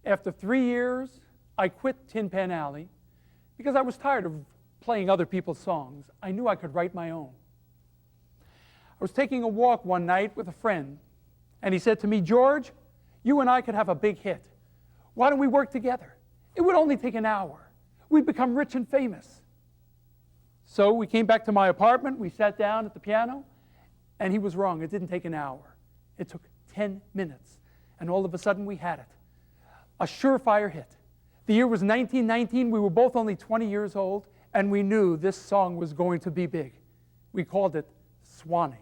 After 3 years, I quit Tin Pan Alley because I was tired of playing other people's songs. I knew I could write my own. I was taking a walk one night with a friend, and he said to me, "George, you and I could have a big hit. Why don't we work together? It would only take an hour. We'd become rich and famous." So we came back to my apartment, we sat down at the piano, and he was wrong. It didn't take an hour. It took 10 minutes, and all of a sudden we had it. A surefire hit. The year was 1919, we were both only 20 years old, and we knew this song was going to be big. We called it Swanee.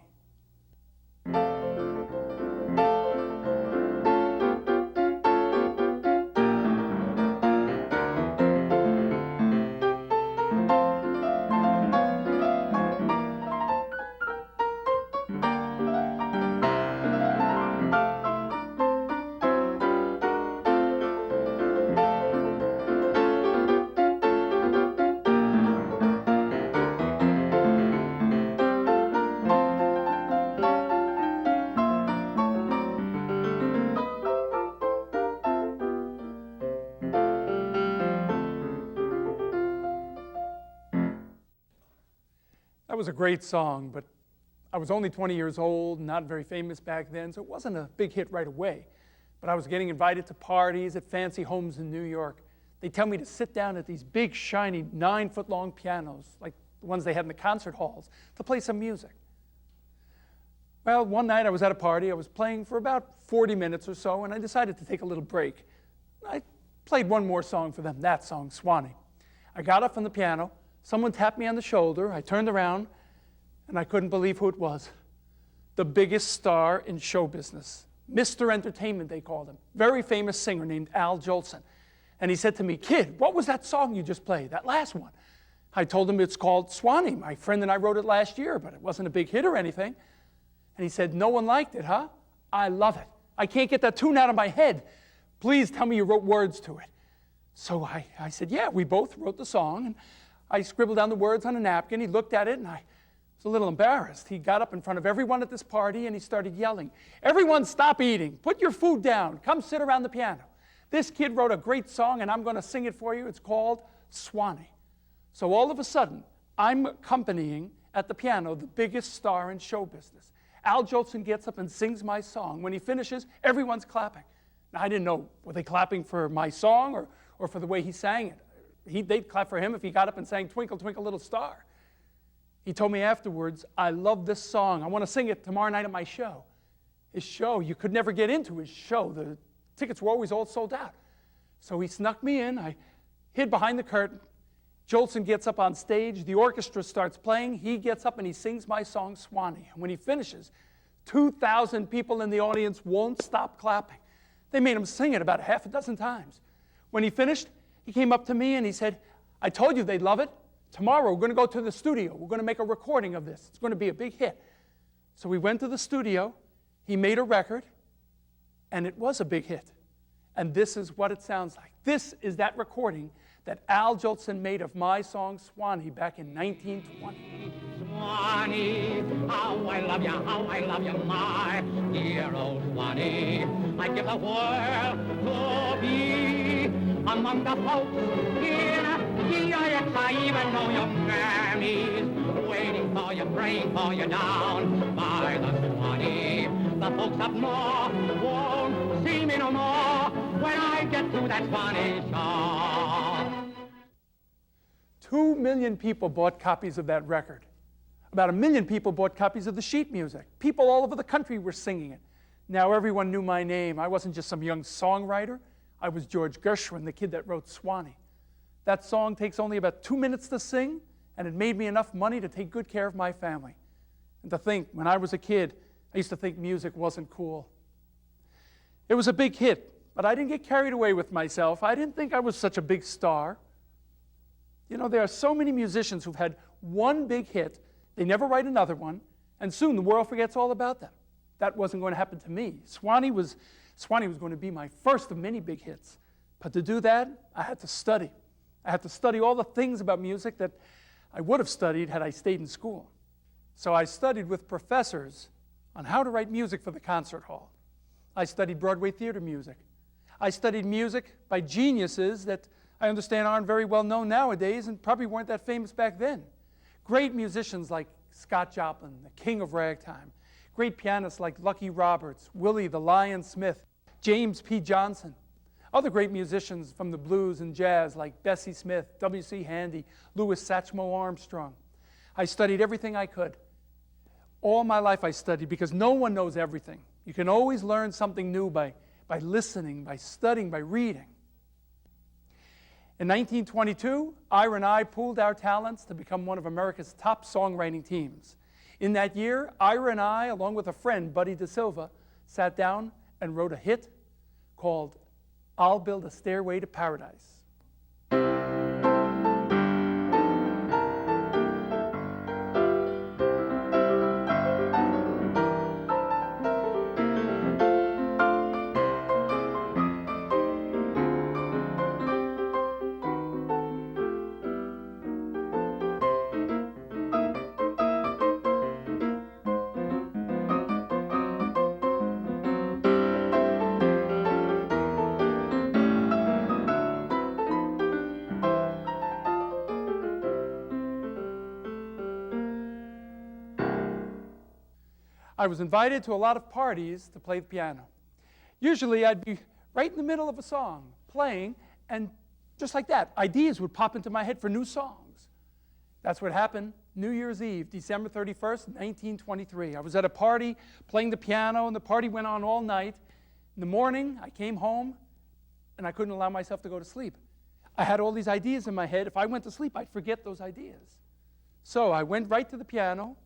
That was a great song, but I was only 20 years old, not very famous back then, so it wasn't a big hit right away. But I was getting invited to parties at fancy homes in New York. They tell me to sit down at these big, shiny, 9-foot-long pianos, like the ones they had in the concert halls, to play some music. Well, one night I was at a party. I was playing for about 40 minutes or so, and I decided to take a little break. I played one more song for them, that song, Swanee. I got up from the piano. Someone tapped me on the shoulder. I turned around, and I couldn't believe who it was. The biggest star in show business. Mr. Entertainment, they called him. Very famous singer named Al Jolson. And he said to me, "Kid, what was that song you just played, that last one?" I told him it's called Swanee. My friend and I wrote it last year, but it wasn't a big hit or anything. And he said, "No one liked it, huh? I love it. I can't get that tune out of my head. Please tell me you wrote words to it." So I said, "Yeah, we both wrote the song." And I scribbled down the words on a napkin. He looked at it, and I was a little embarrassed. He got up in front of everyone at this party, and he started yelling, "Everyone stop eating. Put your food down. Come sit around the piano. This kid wrote a great song, and I'm going to sing it for you. It's called Swanee." So all of a sudden, I'm accompanying at the piano the biggest star in show business. Al Jolson gets up and sings my song. When he finishes, everyone's clapping. Now, I didn't know, were they clapping for my song or for the way he sang it? They'd clap for him if he got up and sang "Twinkle, Twinkle, Little Star." He told me afterwards, "I love this song. I want to sing it tomorrow night at my show." His show, you could never get into his show. The tickets were always all sold out. So he snuck me in. I hid behind the curtain. Jolson gets up on stage. The orchestra starts playing. He gets up and he sings my song, Swanee. And when he finishes, 2,000 people in the audience won't stop clapping. They made him sing it about a half a dozen times. When he finished, he came up to me and he said, "I told you they'd love it. Tomorrow we're going to go to the studio. We're going to make a recording of this. It's going to be a big hit." So we went to the studio. He made a record, and it was a big hit. And this is what it sounds like. This is that recording that Al Jolson made of my song Swanee back in 1920. Swanee, how I love you, my dear old Swanee. I'd give the world to be among the folks in GIX. I even know your Grammys, waiting for you, praying for you down by the Swanee. The folks up north won't see me no more when I get to that Swanee show. 2 million people bought copies of that record. About 1 million people bought copies of the sheet music. People all over the country were singing it. Now everyone knew my name. I wasn't just some young songwriter. I was George Gershwin, the kid that wrote Swanee. That song takes only about 2 minutes to sing, and it made me enough money to take good care of my family. And to think, when I was a kid, I used to think music wasn't cool. It was a big hit, but I didn't get carried away with myself. I didn't think I was such a big star. You know, there are so many musicians who've had one big hit, they never write another one, and soon the world forgets all about them. That wasn't going to happen to me. Swanee was going to be my first of many big hits. But to do that, I had to study. I had to study all the things about music that I would have studied had I stayed in school. So I studied with professors on how to write music for the concert hall. I studied Broadway theater music. I studied music by geniuses that I understand aren't very well known nowadays and probably weren't that famous back then. Great musicians like Scott Joplin, the king of ragtime. Great pianists like Lucky Roberts, Willie the Lion Smith, James P. Johnson. Other great musicians from the blues and jazz like Bessie Smith, W.C. Handy, Louis Satchmo Armstrong. I studied everything I could. All my life I studied because no one knows everything. You can always learn something new by listening, by studying, by reading. In 1922, Ira and I pooled our talents to become one of America's top songwriting teams. In that year, Ira and I, along with a friend, Buddy DeSilva, sat down and wrote a hit called I'll Build a Stairway to Paradise. I was invited to a lot of parties to play the piano. Usually I'd be right in the middle of a song, playing, and just like that, ideas would pop into my head for new songs. That's what happened New Year's Eve, December 31st, 1923. I was at a party playing the piano, and the party went on all night. In the morning, I came home, and I couldn't allow myself to go to sleep. I had all these ideas in my head. If I went to sleep, I'd forget those ideas. So I went right to the piano,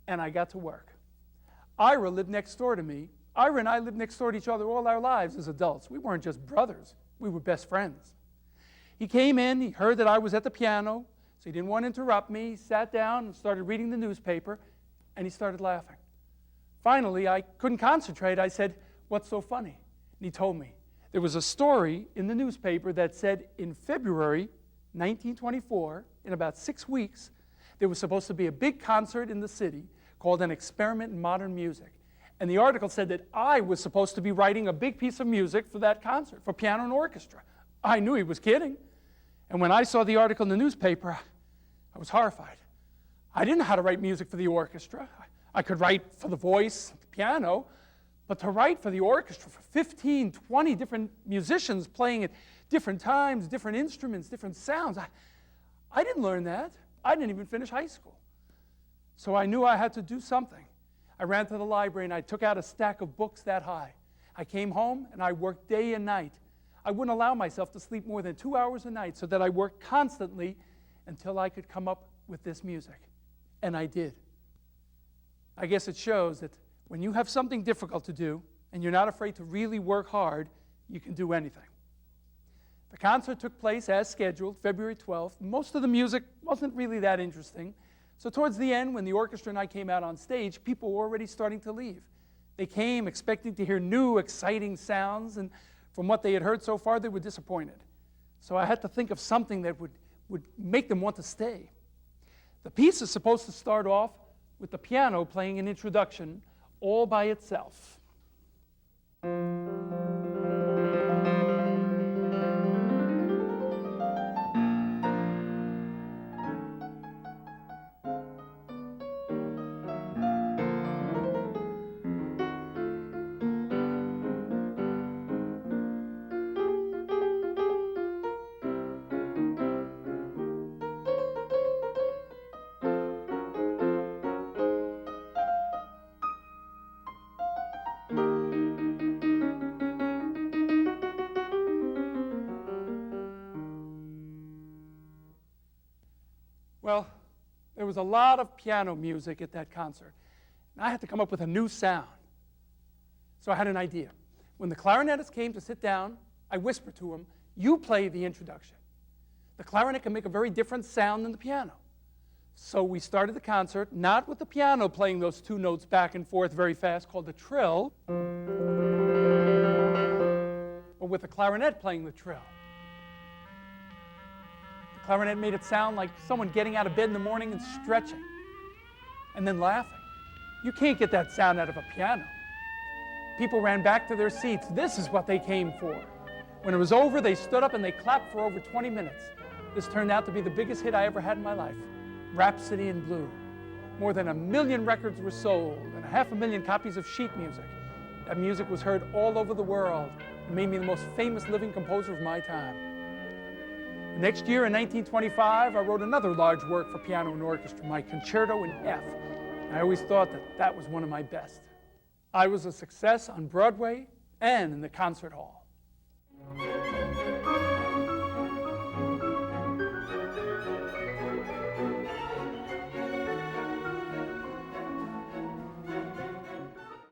and I got to work. Ira lived next door to me. Ira and I lived next door to each other all our lives as adults. We weren't just brothers. We were best friends. He came in, he heard that I was at the piano, so he didn't want to interrupt me. He sat down and started reading the newspaper, and he started laughing. Finally, I couldn't concentrate. I said, "What's so funny?" And he told me. There was a story in the newspaper that said in February 1924, in about 6 weeks, there was supposed to be a big concert in the city called An Experiment in Modern Music. And the article said that I was supposed to be writing a big piece of music for that concert, for piano and orchestra. I knew he was kidding. And when I saw the article in the newspaper, I was horrified. I didn't know how to write music for the orchestra. I could write for the voice, the piano, but to write for the orchestra for 15, 20 different musicians playing at different times, different instruments, different sounds, I didn't learn that. I didn't even finish high school. So I knew I had to do something. I ran to the library and I took out a stack of books that high. I came home and I worked day and night. I wouldn't allow myself to sleep more than 2 hours a night so that I worked constantly until I could come up with this music. And I did. I guess it shows that when you have something difficult to do and you're not afraid to really work hard, you can do anything. The concert took place as scheduled, February 12th. Most of the music wasn't really that interesting. So towards the end, when the orchestra and I came out on stage, people were already starting to leave. They came expecting to hear new, exciting sounds, and from what they had heard so far, they were disappointed. So I had to think of something that would make them want to stay. The piece is supposed to start off with the piano playing an introduction all by itself. Well, there was a lot of piano music at that concert, and I had to come up with a new sound. So I had an idea. When the clarinetist came to sit down, I whispered to him, "You play the introduction." The clarinet can make a very different sound than the piano. So we started the concert, not with the piano playing those two notes back and forth very fast called the trill, but with the clarinet playing the trill. The clarinet made it sound like someone getting out of bed in the morning and stretching, and then laughing. You can't get that sound out of a piano. People ran back to their seats. This is what they came for. When it was over, they stood up and they clapped for over 20 minutes. This turned out to be the biggest hit I ever had in my life, Rhapsody in Blue. More than 1 million records were sold and 500,000 copies of sheet music. That music was heard all over the world and made me the most famous living composer of my time. The next year, in 1925, I wrote another large work for piano and orchestra, my Concerto in F. I always thought that that was one of my best. I was a success on Broadway and in the concert hall.